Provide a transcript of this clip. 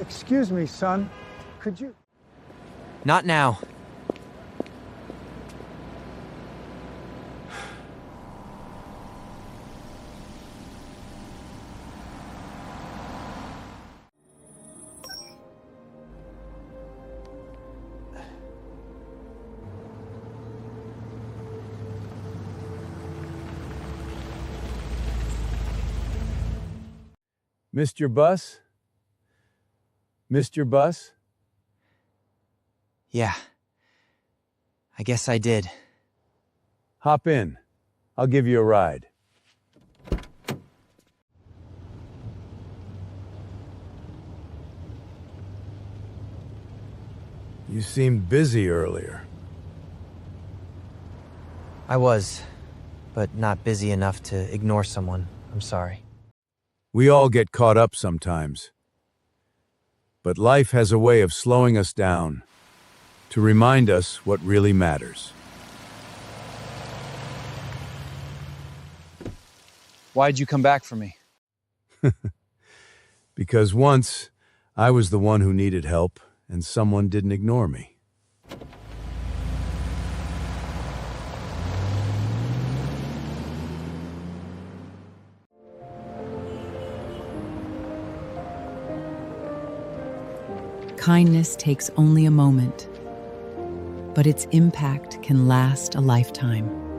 Excuse me, son. Could you... Not now. Missed your bus? Missed your bus? Yeah. I guess I did. Hop in. I'll give you a ride. You seemed busy earlier. I was, but not busy enough to ignore someone. I'm sorry. We all get caught up sometimes. But life has a way of slowing us down to remind us what really matters. Why'd you come back for me? Because once, I was the one who needed help, and someone didn't ignore me. Kindness takes only a moment, but its impact can last a lifetime.